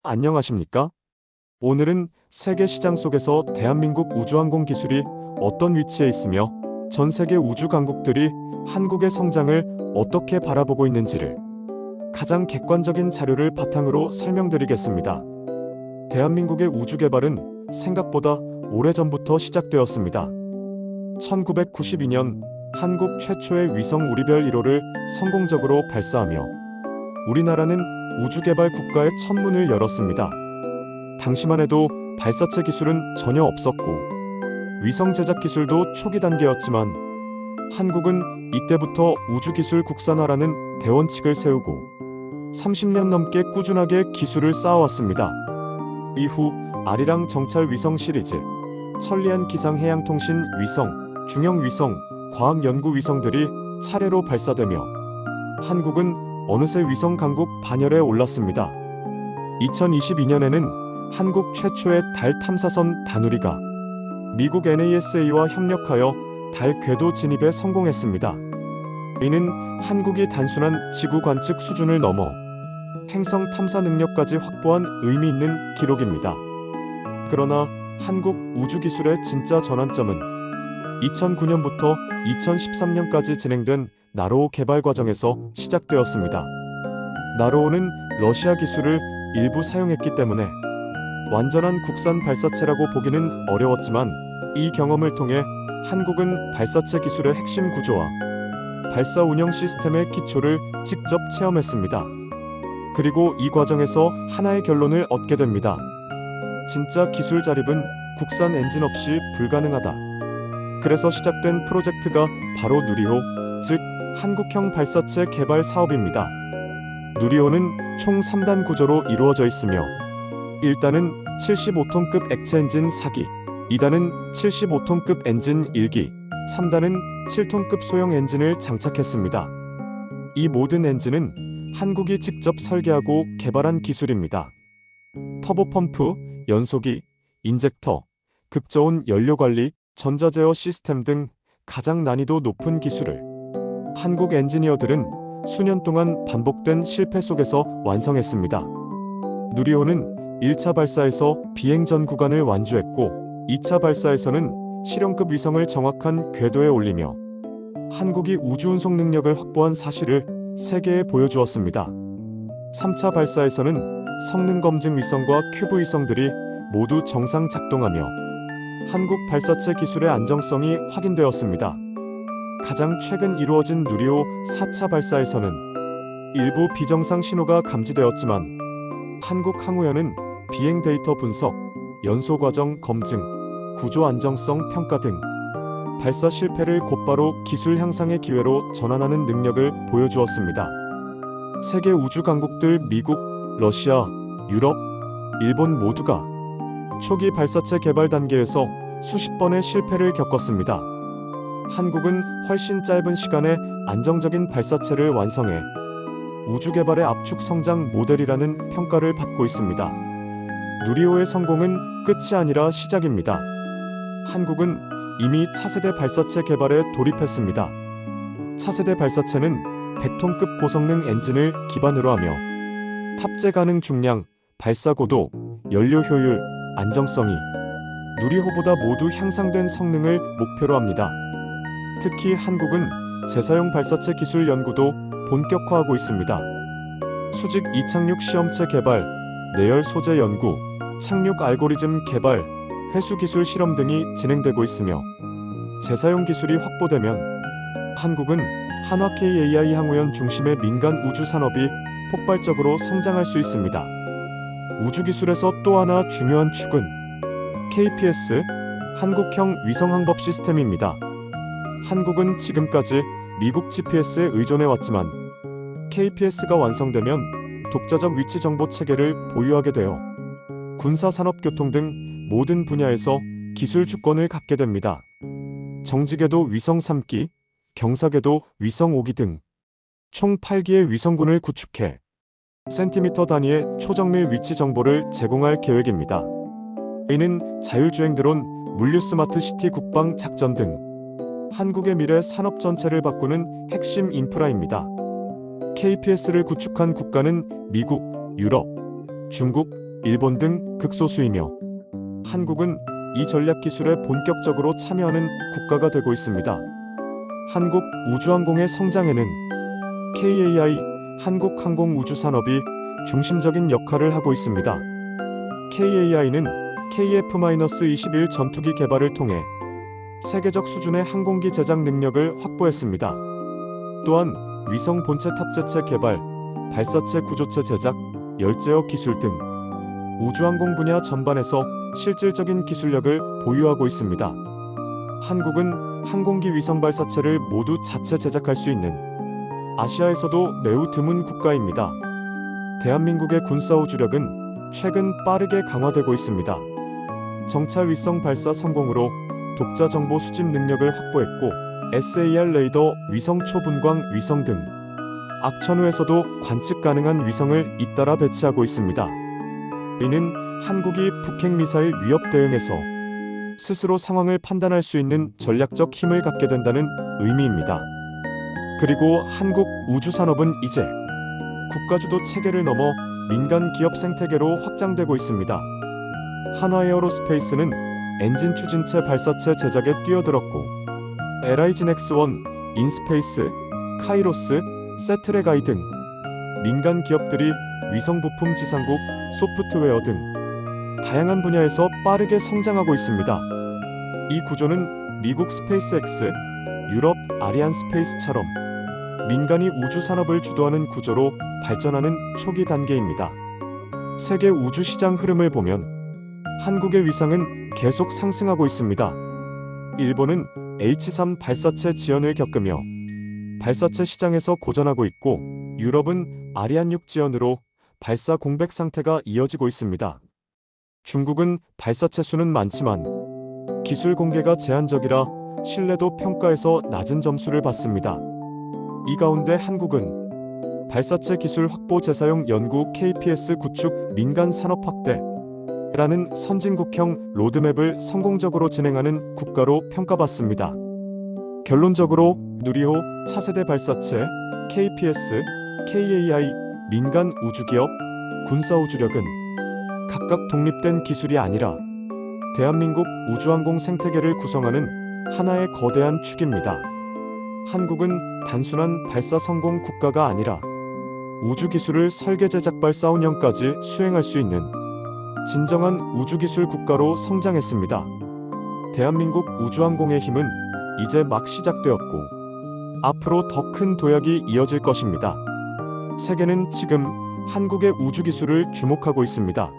안녕하십니까? 오늘은 세계 시장 속에서 대한민국 우주항공 기술이 어떤 위치에 있으며 전 세계 우주 강국들이 한국의 성장을 어떻게 바라보고 있는지를 가장 객관적인 자료를 바탕으로 설명드리겠습니다. 대한민국의 우주 개발은 생각보다 오래전부터 시작되었습니다. 1992년 한국 최초의 위성 우리별 1호를 성공적으로 발사하며 우리나라는 우주개발 국가의 첫 문을 열었습니다. 당시만 해도 발사체 기술은 전혀 없었고 위성 제작 기술도 초기 단계였지만 한국은 이때부터 우주기술 국산화라는 대원칙을 세우고 30년 넘게 꾸준하게 기술을 쌓아왔습니다. 이후 아리랑 정찰 위성 시리즈, 천리안 기상 해양통신 위성, 중형 위성, 과학연구 위성들이 차례로 발사되며 한국은 어느새 위성 강국 반열에 올랐습니다. 2022년에는 한국 최초의 달 탐사선 다누리가 미국 NASA와 협력하여 달 궤도 진입에 성공했습니다. 이는 한국이 단순한 지구 관측 수준을 넘어 행성 탐사 능력까지 확보한 의미 있는 기록입니다. 그러나 한국 우주기술의 진짜 전환점은 2009년부터 2013년까지 진행된 나로호 개발 과정에서 시작되었습니다. 나로호는 러시아 기술을 일부 사용했기 때문에 완전한 국산 발사체라고 보기는 어려웠지만 이 경험을 통해 한국은 발사체 기술의 핵심 구조와 발사 운영 시스템의 기초를 직접 체험했습니다. 그리고 이 과정에서 하나의 결론을 얻게 됩니다. 진짜 기술 자립은 국산 엔진 없이 불가능하다. 그래서 시작된 프로젝트가 바로 누리호, 즉 한국형 발사체 개발 사업입니다. 누리호는 총 3단 구조로 이루어져 있으며 1단은 75톤급 액체 엔진 4기, 2단은 75톤급 엔진 1기, 3단은 7톤급 소형 엔진을 장착했습니다. 이 모든 엔진은 한국이 직접 설계하고 개발한 기술입니다. 터보펌프, 연소기, 인젝터, 급저온 연료 관리, 전자제어 시스템 등 가장 난이도 높은 기술을 한국 엔지니어들은 수년 동안 반복된 실패 속에서 완성했습니다. 누리호는 1차 발사에서 비행 전 구간을 완주했고 2차 발사에서는 실용급 위성을 정확한 궤도에 올리며 한국이 우주 운송 능력을 확보한 사실을 세계에 보여주었습니다. 3차 발사에서는 성능 검증 위성과 큐브 위성들이 모두 정상 작동하며 한국 발사체 기술의 안정성이 확인되었습니다. 가장 최근 이루어진 누리호 4차 발사에서는 일부 비정상 신호가 감지되었지만 한국항우연은 비행 데이터 분석, 연소 과정 검증, 구조 안정성 평가 등 발사 실패를 곧바로 기술 향상의 기회로 전환하는 능력을 보여주었습니다. 세계 우주 강국들 미국, 러시아, 유럽, 일본 모두가 초기 발사체 개발 단계에서 수십 번의 실패를 겪었습니다. 한국은 훨씬 짧은 시간에 안정적인 발사체를 완성해 우주 개발의 압축 성장 모델이라는 평가를 받고 있습니다. 누리호의 성공은 끝이 아니라 시작입니다. 한국은 이미 차세대 발사체 개발에 돌입했습니다. 차세대 발사체는 100톤급 고성능 엔진을 기반으로 하며 탑재 가능 중량, 발사 고도, 연료 효율, 안정성이 누리호보다 모두 향상된 성능을 목표로 합니다. 특히 한국은 재사용 발사체 기술 연구도 본격화하고 있습니다. 수직 이착륙 시험체 개발, 내열 소재 연구, 착륙 알고리즘 개발, 회수 기술 실험 등이 진행되고 있으며 재사용 기술이 확보되면 한국은 한화 KAI 항우연 중심의 민간 우주 산업이 폭발적으로 성장할 수 있습니다. 우주 기술에서 또 하나 중요한 축은 KPS, 한국형 위성 항법 시스템입니다. 한국은 지금까지 미국 GPS에 의존해왔지만 KPS가 완성되면 독자적 위치 정보 체계를 보유하게 되어 군사 산업 교통 등 모든 분야에서 기술 주권을 갖게 됩니다. 정지궤도 위성 3기, 경사궤도 위성 5기 등 총 8기의 위성군을 구축해 센티미터 단위의 초정밀 위치 정보를 제공할 계획입니다. 이는 자율주행 드론, 물류 스마트 시티 국방 작전 등 한국의 미래 산업 전체를 바꾸는 핵심 인프라입니다. KPS를 구축한 국가는 미국, 유럽, 중국, 일본 등 극소수이며 한국은 이 전략 기술에 본격적으로 참여하는 국가가 되고 있습니다. 한국 우주항공의 성장에는 KAI 한국항공우주산업이 중심적인 역할을 하고 있습니다. KAI는 KF-21 전투기 개발을 통해 세계적 수준의 항공기 제작 능력을 확보했습니다. 또한 위성 본체 탑재체 개발, 발사체 구조체 제작, 열제어 기술 등 우주항공 분야 전반에서 실질적인 기술력을 보유하고 있습니다. 한국은 항공기 위성 발사체를 모두 자체 제작할 수 있는 아시아에서도 매우 드문 국가입니다. 대한민국의 군사우주력은 최근 빠르게 강화되고 있습니다. 정찰 위성 발사 성공으로 독자 정보 수집 능력을 확보했고 SAR 레이더 위성 초분광 위성 등 악천후에서도 관측 가능한 위성을 잇따라 배치하고 있습니다. 이는 한국이 북핵 미사일 위협 대응에서 스스로 상황을 판단할 수 있는 전략적 힘을 갖게 된다는 의미입니다. 그리고 한국 우주산업은 이제 국가주도 체계를 넘어 민간 기업 생태계로 확장되고 있습니다. 한화에어로스페이스는 엔진 추진체 발사체 제작에 뛰어들었고 LIG넥스1, 인스페이스, 카이로스, 세트레가이 등 민간 기업들이 위성 부품 지상국, 소프트웨어 등 다양한 분야에서 빠르게 성장하고 있습니다. 이 구조는 미국 스페이스X, 유럽 아리안스페이스처럼 민간이 우주 산업을 주도하는 구조로 발전하는 초기 단계입니다. 세계 우주 시장 흐름을 보면 한국의 위상은 계속 상승하고 있습니다. 일본은 H3 발사체 지연을 겪으며 발사체 시장에서 고전하고 있고 유럽은 아리안 6 지연으로 발사 공백 상태가 이어지고 있습니다. 중국은 발사체 수는 많지만 기술 공개가 제한적이라 신뢰도 평가에서 낮은 점수를 받습니다. 이 가운데 한국은 발사체 기술 확보 재사용 연구 KPS 구축 민간 산업 확대라는 선진국형 로드맵을 성공적으로 진행하는 국가로 평가받습니다. 결론적으로 누리호 차세대 발사체, KPS, KAI, 민간 우주기업, 군사우주력은 각각 독립된 기술이 아니라 대한민국 우주항공 생태계를 구성하는 하나의 거대한 축입니다. 한국은 단순한 발사 성공 국가가 아니라 우주기술을 설계 제작 발사 운영까지 수행할 수 있는 진정한 우주기술 국가로 성장했습니다. 대한민국 우주항공의 힘은 이제 막 시작되었고 앞으로 더 큰 도약이 이어질 것입니다. 세계는 지금 한국의 우주기술을 주목하고 있습니다.